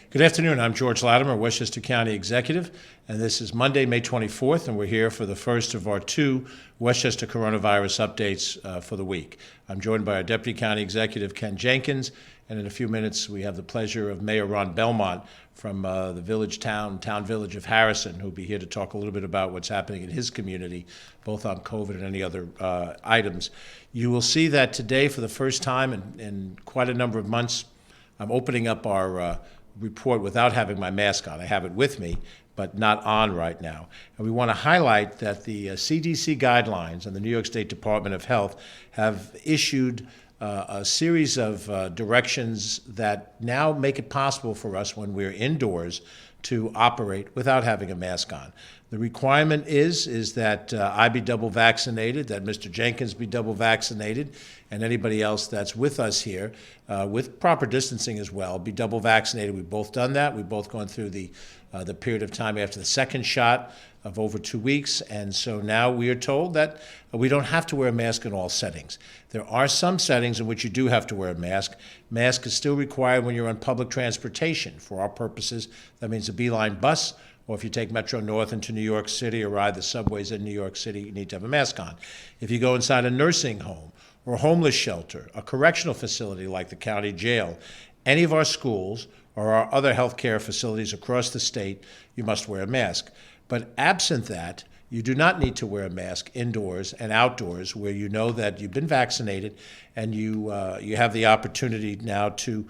Good afternoon. I'm George Latimer, Westchester County Executive, and this is Monday, May 24th, and we're here for the first of our two Westchester coronavirus updates for the week. I'm joined by our Deputy County Executive, Ken Jenkins, and in a few minutes we have the pleasure of Mayor Ron Belmont from the town village of Harrison, who'll be here to talk a little bit about what's happening in his community, both on COVID and any other items. You will see that today, for the first time in quite a number of months, I'm opening up our report without having my mask on. I have it with me, but not on right now. And we want to highlight that the CDC guidelines and the New York State Department of Health have issued a series of directions that now make it possible for us, when we're indoors, to operate without having a mask on. The requirement is that I be double vaccinated, that Mr. Jenkins be double vaccinated, and anybody else that's with us here, with proper distancing as well, be double vaccinated. We've both done that. We've both gone through the period of time after the second shot of over 2 weeks, and so now we are told that we don't have to wear a mask in all settings. There are some settings in which you do have to wear a mask. Mask is still required when you're on public transportation. For our purposes, that means a Beeline bus, or if you take Metro North into New York City or ride the subways in New York City, you need to have a mask on. If you go inside a nursing home or a homeless shelter, a correctional facility like the county jail, any of our schools or our other healthcare facilities across the state, you must wear a mask. But absent that, you do not need to wear a mask indoors and outdoors, where you know that you've been vaccinated and you have the opportunity now to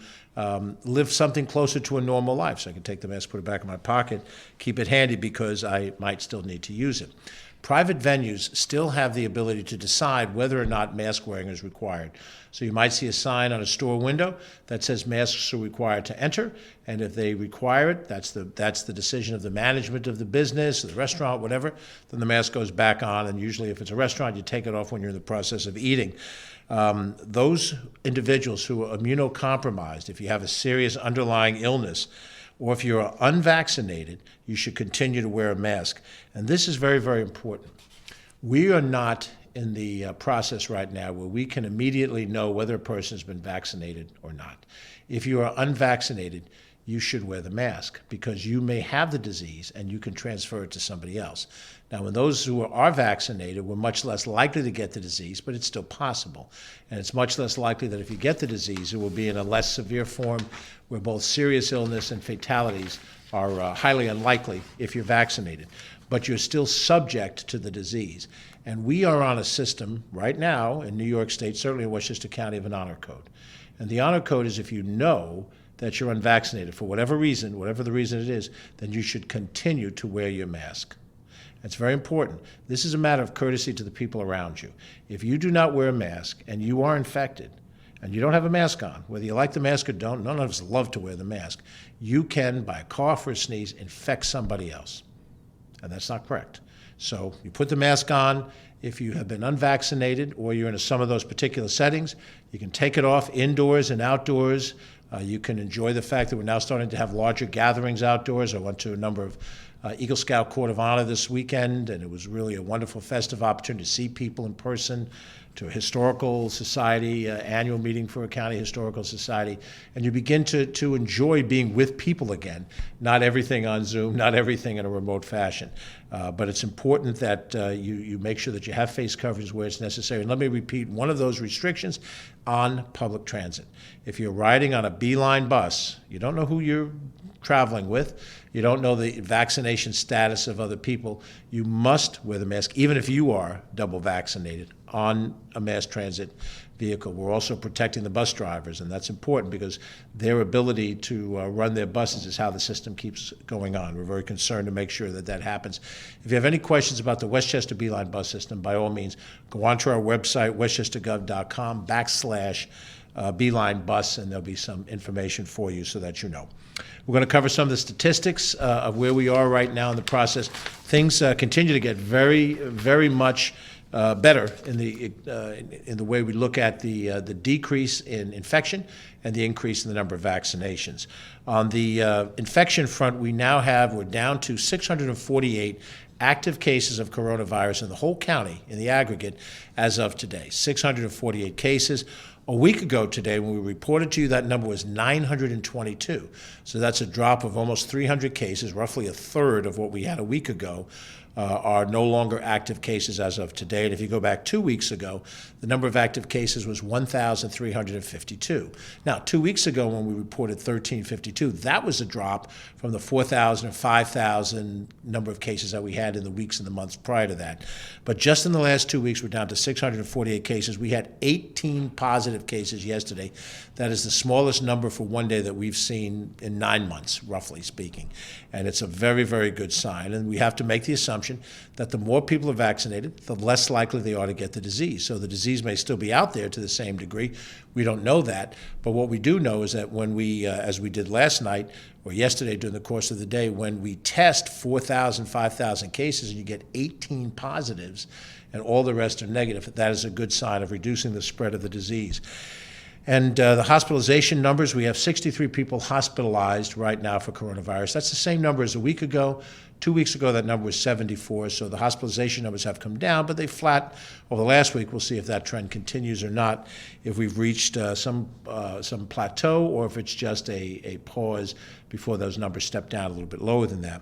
live something closer to a normal life. So I can take the mask, put it back in my pocket, keep it handy because I might still need to use it. Private venues still have the ability to decide whether or not mask wearing is required. So you might see a sign on a store window that says masks are required to enter, and if they require it, that's the decision of the management of the business, the restaurant, whatever, then the mask goes back on, and usually if it's a restaurant, you take it off when you're in the process of eating. Those individuals who are immunocompromised, if you have a serious underlying illness, or if you're unvaccinated, you should continue to wear a mask. And this is very, very important. We are not in the process right now where we can immediately know whether a person has been vaccinated or not. If you are unvaccinated, you should wear the mask because you may have the disease and you can transfer it to somebody else. Now, when those who are vaccinated, we're much less likely to get the disease, but it's still possible. And it's much less likely that if you get the disease, it will be in a less severe form where both serious illness and fatalities are highly unlikely if you're vaccinated. But you're still subject to the disease. And we are on a system right now in New York State, certainly in Westchester County, of an honor code. And the honor code is if you know that you're unvaccinated for whatever reason, whatever the reason it is, then you should continue to wear your mask. It's very important. This is a matter of courtesy to the people around you. If you do not wear a mask and you are infected and you don't have a mask on, whether you like the mask or don't, none of us love to wear the mask, you can, by a cough or a sneeze, infect somebody else. And that's not correct. So you put the mask on. If you have been unvaccinated or you're in some of those particular settings, you can take it off indoors and outdoors. You can enjoy the fact that we're now starting to have larger gatherings outdoors. I went to a number of Eagle Scout Court of Honor this weekend, and it was really a wonderful festive opportunity to see people in person, to a historical society, annual meeting for a county historical society, and you begin to enjoy being with people again, not everything on Zoom, not everything in a remote fashion. But it's important that you make sure that you have face coverings where it's necessary. And let me repeat, one of those restrictions on public transit. If you're riding on a Beeline bus, you don't know who you're traveling with, you don't know the vaccination status of other people, you must wear the mask, even if you are double vaccinated on a mass transit vehicle. We're also protecting the bus drivers, and that's important because their ability to run their buses is how the system keeps going on. We're very concerned to make sure that that happens. If you have any questions about the Westchester Beeline bus system, by all means, go onto our website, westchestergov.com/Beeline bus, and there'll be some information for you so that you know. We're going to cover some of the statistics of where we are right now in the process. Things continue to get very, very much better in the way we look at the decrease in infection and the increase in the number of vaccinations. On the infection front, we're down to 648 active cases of coronavirus in the whole county in the aggregate as of today. 648 cases. A week ago today, when we reported to you, that number was 922. So that's a drop of almost 300 cases, roughly a third of what we had a week ago. Are no longer active cases as of today. And if you go back 2 weeks ago, the number of active cases was 1,352. Now, 2 weeks ago when we reported 1,352, that was a drop from the 4,000 or 5,000 number of cases that we had in the weeks and the months prior to that. But just in the last 2 weeks, we're down to 648 cases. We had 18 positive cases yesterday. That is the smallest number for one day that we've seen in 9 months, roughly speaking. And it's a very, very good sign. And we have to make the assumption that the more people are vaccinated, the less likely they are to get the disease. So the disease may still be out there to the same degree. We don't know that. But what we do know is that when we, as we did last night or yesterday during the course of the day, when we test 4,000, 5,000 cases and you get 18 positives and all the rest are negative, that is a good sign of reducing the spread of the disease. And the hospitalization numbers, we have 63 people hospitalized right now for coronavirus. That's the same number as a week ago. 2 weeks ago, that number was 74. So the hospitalization numbers have come down, but they flat over the last week. We'll see if that trend continues or not, if we've reached some plateau or if it's just a pause before those numbers step down a little bit lower than that.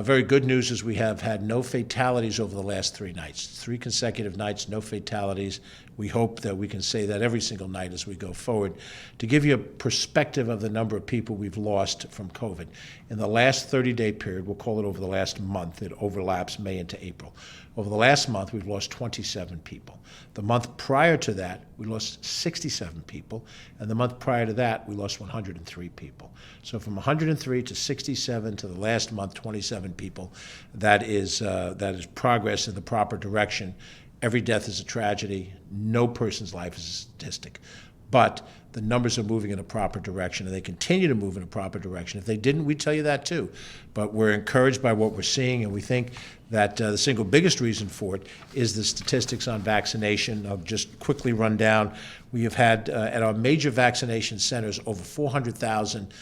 Very good news is we have had no fatalities over the last 3 nights. 3 consecutive nights, no fatalities. We hope that we can say that every single night as we go forward. To give you a perspective of the number of people we've lost from COVID, in the last 30-day period, we'll call it over the last month, it overlaps May into April. Over the last month, we've lost 27 people. The month prior to that, we lost 67 people, and the month prior to that, we lost 103 people. So from 103 to 67 to the last month, 27 people. That is progress in the proper direction. Every death is a tragedy. No person's life is a statistic. But the numbers are moving in a proper direction, and they continue to move in a proper direction. If they didn't, we'd tell you that too. But we're encouraged by what we're seeing, and we think that the single biggest reason for it is the statistics on vaccination. I'll just quickly run down. We have had, at our major vaccination centers, over 400,000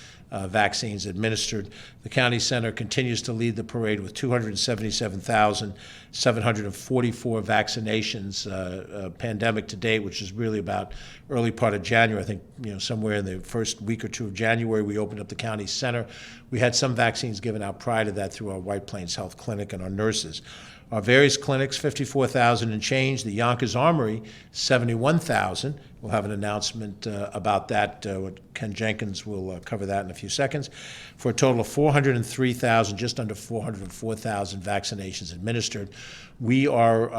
vaccines administered. The county center continues to lead the parade with 277,744 vaccinations pandemic to date, which is really about early part of January. I think somewhere in the first week or two of January, we opened up the county center. We had some vaccines given out prior to that through our White Plains Health Clinic and our nurses. Our various clinics, 54,000 and change. The Yonkers Armory, 71,000. We'll have an announcement about that. Ken Jenkins will cover that in a few seconds. For a total of 403,000, just under 404,000 vaccinations administered. We are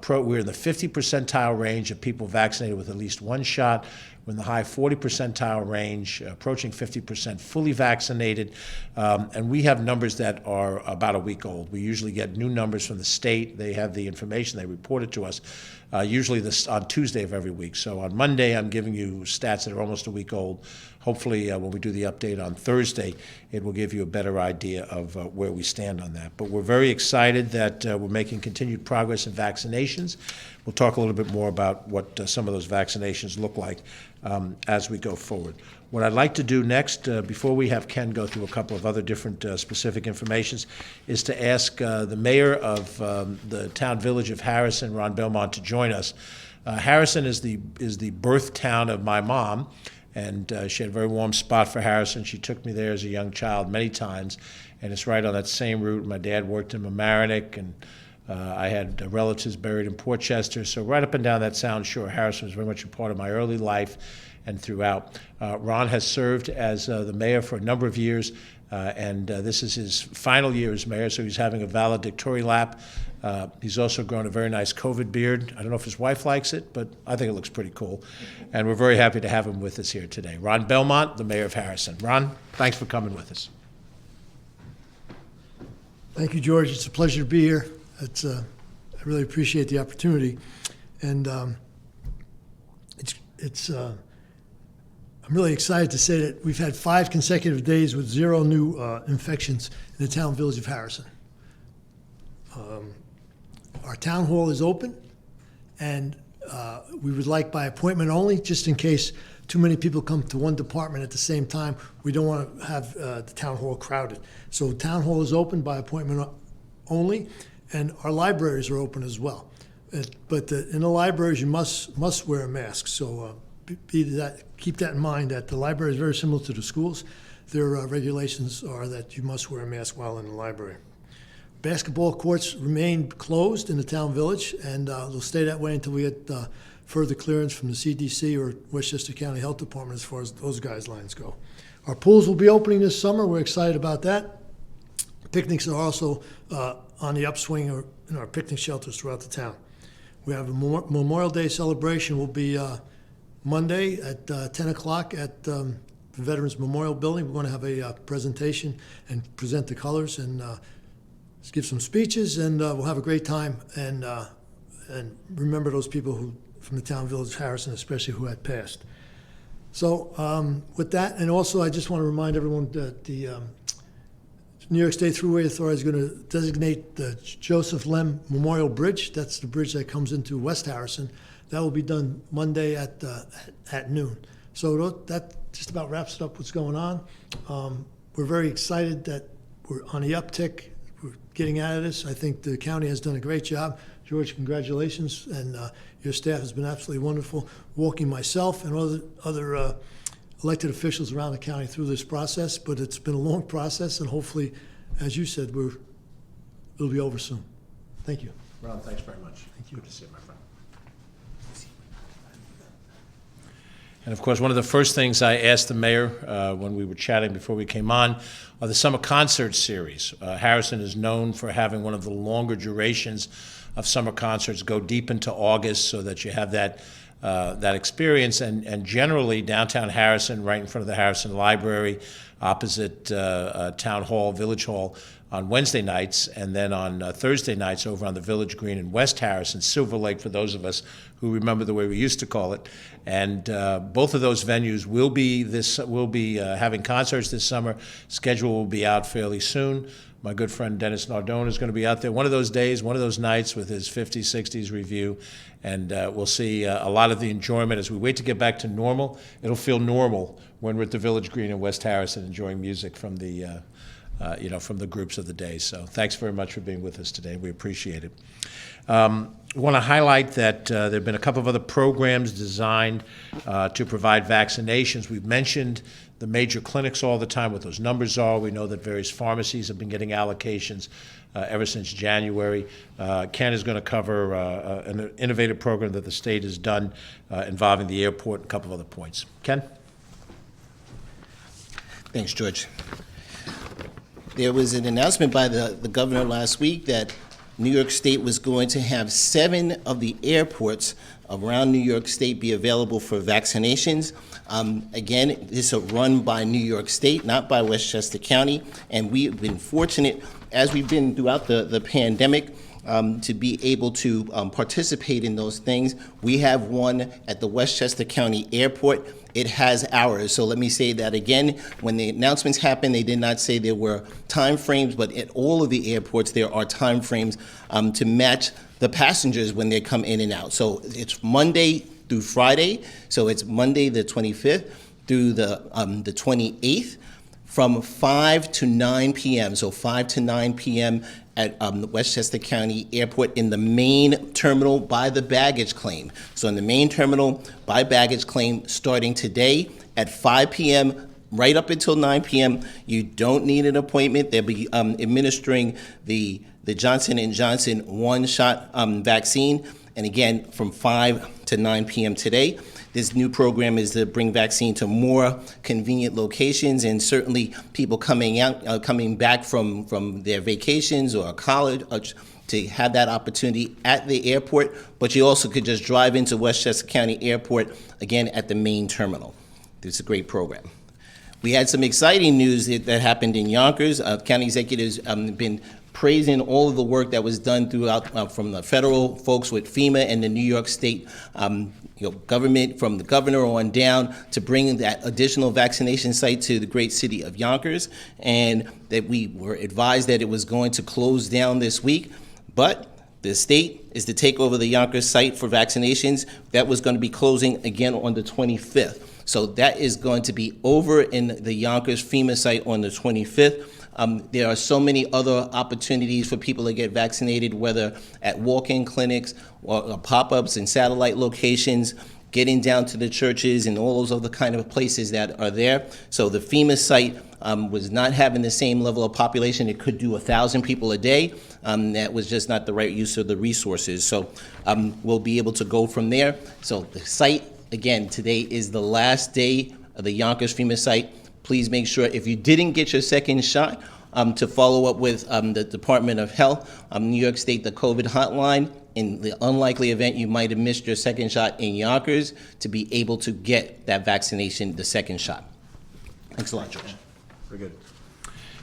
we're in the 50 percentile range of people vaccinated with at least one shot. We're in the high 40 percentile range, approaching 50% fully vaccinated. And we have numbers that are about a week old. We usually get new numbers from the state. They have the information. They report it to us, usually on Tuesday of every week. So on Monday, I'm giving you stats that are almost a week old. Hopefully, when we do the update on Thursday, it will give you a better idea of where we stand on that. But we're very excited that we're making continued progress in vaccinations. We'll talk a little bit more about what some of those vaccinations look like as we go forward. What I'd like to do next, before we have Ken go through a couple of other different specific informations, is to ask the mayor of the town village of Harrison, Ron Belmont, to join us. Harrison is the birth town of my mom, and she had a very warm spot for Harrison. She took me there as a young child many times, and it's right on that same route. My dad worked in Mamaroneck, and I had relatives buried in Port Chester. So right up and down that Sound Shore, Harrison was very much a part of my early life and throughout. Ron has served as the mayor for a number of years, and this is his final year as mayor, so he's having a valedictory lap. He's also grown a very nice COVID beard. I don't know if his wife likes it, but I think it looks pretty cool. And we're very happy to have him with us here today. Ron Belmont, the mayor of Harrison. Ron, thanks for coming with us. Thank you, George. It's a pleasure to be here. I really appreciate the opportunity. And I'm really excited to say that we've had 5 consecutive days with 0 new infections in the town village of Harrison. Our town hall is open, and we would like by appointment only, just in case too many people come to one department at the same time. We don't want to have the town hall crowded. So town hall is open by appointment only, and our libraries are open as well. But in the libraries, you must wear a mask. So keep that in mind, that the library is very similar to the schools. Their regulations are that you must wear a mask while in the library. Basketball courts remain closed in the town village, and they'll stay that way until we get further clearance from the CDC or Westchester County Health Department as far as those guidelines go. Our pools will be opening this summer. We're excited about that. Picnics are also on the upswing in our picnic shelters throughout the town. We have a Memorial Day celebration will be Monday at 10 o'clock at the Veterans Memorial Building. We're going to have a presentation and present the colors and give some speeches, and we'll have a great time and remember those people who from the town village of Harrison, especially who had passed. So with that, and also I just want to remind everyone that the New York State Thruway Authority is going to designate the Joseph Lem Memorial Bridge. That's the bridge that comes into West Harrison. That will be done Monday at noon. So that just about wraps it up what's going on. We're very excited that we're on the uptick. We're getting out of this. I think the county has done a great job. George, congratulations, and your staff has been absolutely wonderful, walking myself and other elected officials around the county through this process, but it's been a long process, and hopefully, as you said, it'll be over soon. Thank you. Ron, thanks very much. Thank you. Good to see you, my friend. And of course, one of the first things I asked the mayor when we were chatting before we came on are the summer concert series. Harrison is known for having one of the longer durations of summer concerts, go deep into August, so that you have that experience. And generally, downtown Harrison, right in front of the Harrison Library, opposite Town Hall, Village Hall, on Wednesday nights, and then on Thursday nights over on the Village Green in West Harrison, Silver Lake for those of us who remember the way we used to call it. And both of those venues will be having concerts this summer. Schedule will be out fairly soon. My good friend Dennis Nardone is going to be out there one of those days, one of those nights with his 50s, 60s review, and we'll see a lot of the enjoyment as we wait to get back to normal. It'll feel normal when we're at the Village Green in West Harrison enjoying music from the from the groups of the day. So thanks very much for being with us today. We appreciate it. I want to highlight that there have been a couple of other programs designed to provide vaccinations. We've mentioned the major clinics all the time, what those numbers are. We know that various pharmacies have been getting allocations ever since January. Ken is going to cover an innovative program that the state has done involving the airport and a couple of other points. Ken? Thanks, George. There was an announcement by the governor last week that New York State was going to have 7 of the airports around New York State be available for vaccinations. Again, this is run by New York State, not by Westchester County, and we've been fortunate, as we've been throughout the pandemic, to be able to participate in those things. We have one at the Westchester County Airport. It has hours. So let me say that again. When the announcements happened, they did not say there were time frames, but at all of the airports, there are time frames to match the passengers when they come in and out. So it's Monday through Friday. So it's Monday the 25th through the 28th from 5 to 9 p.m. So 5 to 9 p.m. at the Westchester County Airport in the main terminal by the baggage claim. So in the main terminal by baggage claim starting today at 5 p.m. right up until 9 p.m. You don't need an appointment. They'll be administering the Johnson & Johnson one-shot vaccine. And again, from 5 to 9 p.m. today. This new program is to bring vaccine to more convenient locations, and certainly people coming back from their vacations or college to have that opportunity at the airport. But you also could just drive into Westchester County Airport, again, at the main terminal. It's a great program. We had some exciting news that happened in Yonkers. County executives have been praising all of the work that was done throughout from the federal folks with FEMA and the New York State government, from the governor on down, to bring that additional vaccination site to the great city of Yonkers, and that we were advised that it was going to close down this week, but the state is to take over the Yonkers site for vaccinations. That was going to be closing again on the 25th. So that is going to be over in the Yonkers FEMA site on the 25th. There are so many other opportunities for people to get vaccinated, whether at walk-in clinics or pop-ups and satellite locations. getting down to the churches and all those other kind of places that are there. So the FEMA site was not having the same level of population. It could do 1,000 people a day. That was just not the right use of the resources. So we'll be able to go from there. So the site, again, today is the last day of the Yonkers FEMA site. Please make sure, if you didn't get your second shot, to follow up with the Department of Health, New York State, the COVID hotline, in the unlikely event you might have missed your second shot in Yonkers, to be able to get that vaccination, the second shot. Thanks a lot, George. Very good.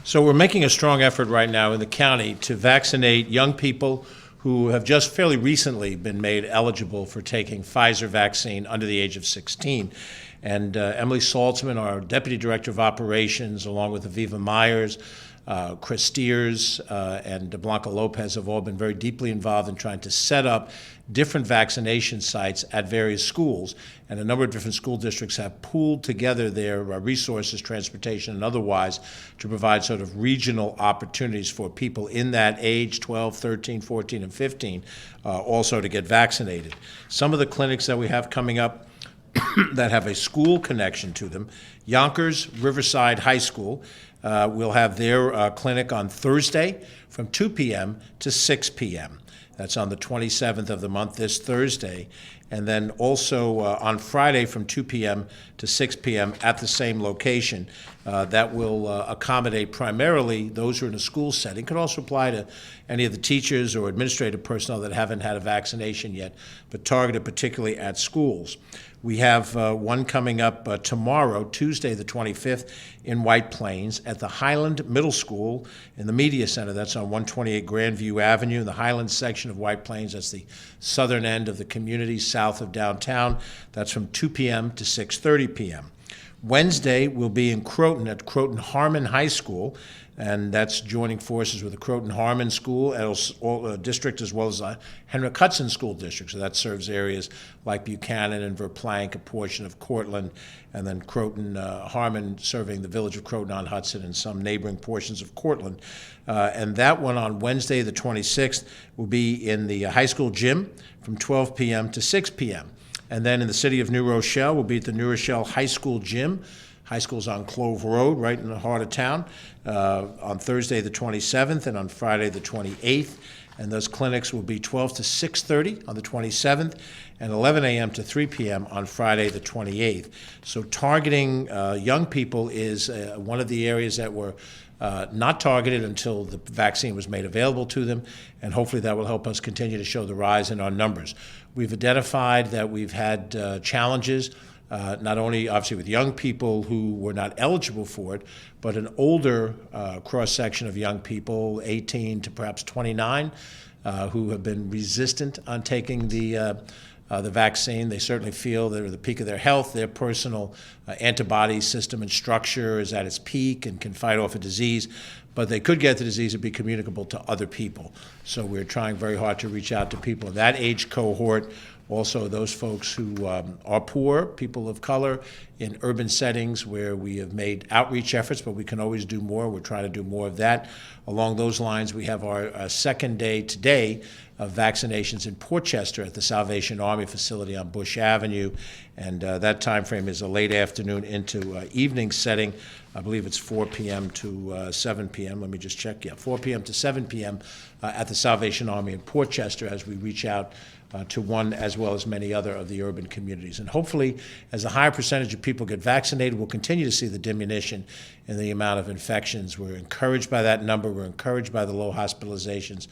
So we're making a strong effort right now in the county to vaccinate young people who have just fairly recently been made eligible for taking Pfizer vaccine under the age of 16. And Emily Saltzman, our Deputy Director of Operations, along with Aviva Myers, Chris Steers, and Blanca Lopez have all been very deeply involved in trying to set up different vaccination sites at various schools. And a number of different school districts have pooled together their resources, transportation and otherwise, to provide sort of regional opportunities for people in that age, 12, 13, 14, and 15, also to get vaccinated. Some of the clinics that we have coming up that have a school connection to them, Yonkers Riverside High School will have their clinic on Thursday from 2 p.m. to 6 p.m. That's on the 27th of the month, this Thursday. And then also on Friday from 2 p.m. to 6 p.m. at the same location. That will accommodate primarily those who are in a school setting. Could also apply to any of the teachers or administrative personnel that haven't had a vaccination yet, but targeted particularly at schools. We have one coming up tomorrow, Tuesday the 25th, in White Plains at the Highland Middle School in the Media Center. That's on 128 Grandview Avenue, the Highland section of White Plains. That's the southern end of the community south of downtown. That's from 2 p.m. to 6:30 p.m. Wednesday will be in Croton at Croton Harmon High School, and that's joining forces with the Croton Harmon School District as well as Henrik Hudson School District. So that serves areas like Buchanan and Verplank, a portion of Cortland, and then Croton Harmon serving the village of Croton-on-Hudson and some neighboring portions of Cortland. And that one on Wednesday, the 26th, will be in the high school gym from 12 p.m. to 6 p.m. And then in the city of New Rochelle, we'll be at the New Rochelle High School gym. High school's on Clove Road, right in the heart of town, on Thursday the 27th and on Friday the 28th. And those clinics will be 12 to 6:30 on the 27th and 11 a.m. to 3 p.m. on Friday the 28th. So targeting young people is one of the areas that were not targeted until the vaccine was made available to them, and hopefully that will help us continue to show the rise in our numbers. We've identified that we've had challenges, not only obviously with young people who were not eligible for it, but an older cross-section of young people, 18 to perhaps 29, who have been resistant on taking the vaccine. They certainly feel they're at the peak of their health. Their personal antibody system and structure is at its peak and can fight off a disease, but they could get the disease and be communicable to other people. So we're trying very hard to reach out to people in that age cohort, also those folks who are poor, people of color, in urban settings where we have made outreach efforts, but we can always do more. We're trying to do more of that. Along those lines, we have our second day today of vaccinations in Portchester at the Salvation Army facility on Bush Avenue, and that time frame is a late afternoon into evening setting. I believe it's 4 p.m. to 7 p.m. Let me just check. Yeah, 4 p.m. to 7 p.m. At the Salvation Army in Portchester as we reach out to one as well as many other of the urban communities. And hopefully, as a higher percentage of people get vaccinated, we'll continue to see the diminution in the amount of infections. We're encouraged by that number. We're encouraged by the low hospitalizations.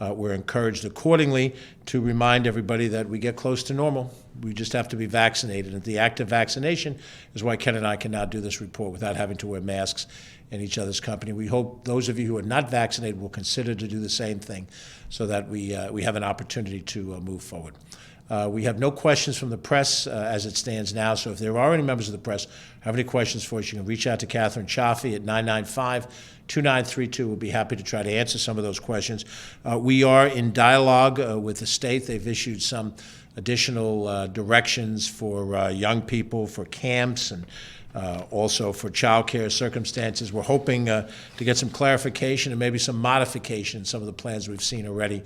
We're encouraged accordingly to remind everybody that we get close to normal. We just have to be vaccinated. And the act of vaccination is why Ken and I can now do this report without having to wear masks in each other's company. We hope those of you who are not vaccinated will consider to do the same thing so that we have an opportunity to move forward. We have no questions from the press as it stands now, so if there are any members of the press who have any questions for us, you can reach out to Catherine Chaffee at 995-2932. We'll be happy to try to answer some of those questions. We are in dialogue with the state. They've issued some additional directions for young people, for camps, and also for child care circumstances. We're hoping to get some clarification and maybe some modification in some of the plans we've seen already.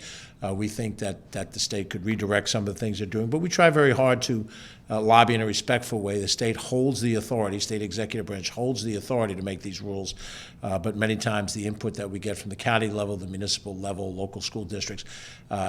We think that the state could redirect some of the things they're doing, but we try very hard to lobby in a respectful way. The state holds the authority, state executive branch holds the authority to make these rules, but many times the input that we get from the county level, the municipal level, local school districts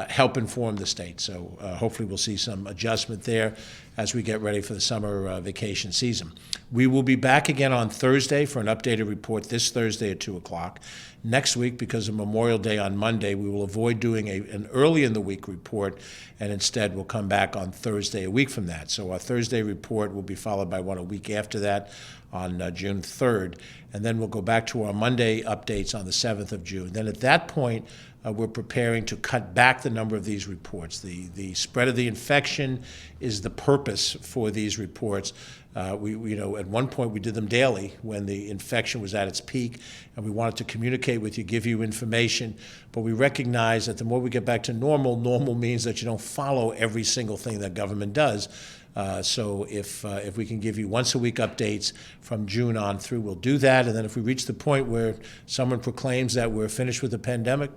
help inform the state. So hopefully we'll see some adjustment there as we get ready for the summer vacation season. We will be back again on Thursday for an updated report this Thursday at 2 o'clock. Next week, because of Memorial Day on Monday, we will avoid doing an early in the week report, and instead we'll come back on Thursday a week from that. So our Thursday report will be followed by one a week after that on June 3rd, and then we'll go back to our Monday updates on the 7th of June. Then at that point, we're preparing to cut back the number of these reports. The spread of the infection is the purpose for these reports. We at one point we did them daily when the infection was at its peak, and we wanted to communicate with you, give you information, but we recognize that the more we get back to normal means that you don't follow every single thing that government does. So if we can give you once a week updates from June on through, we'll do that. And then if we reach the point where someone proclaims that we're finished with the pandemic,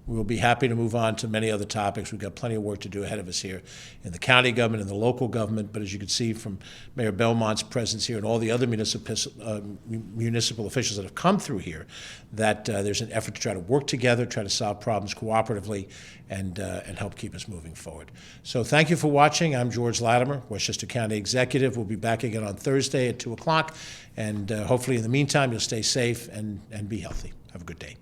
we'll be happy to move on to many other topics. We've got plenty of work to do ahead of us here in the county government and the local government. But as you can see from Mayor Belmont's presence here and all the other municipal officials that have come through here, that there's an effort to try to work together, try to solve problems cooperatively, and help keep us moving forward. So thank you for watching. I'm George Latimer, Westchester County Executive. We'll be back again on Thursday at 2 o'clock. And hopefully in the meantime, you'll stay safe and be healthy. Have a good day.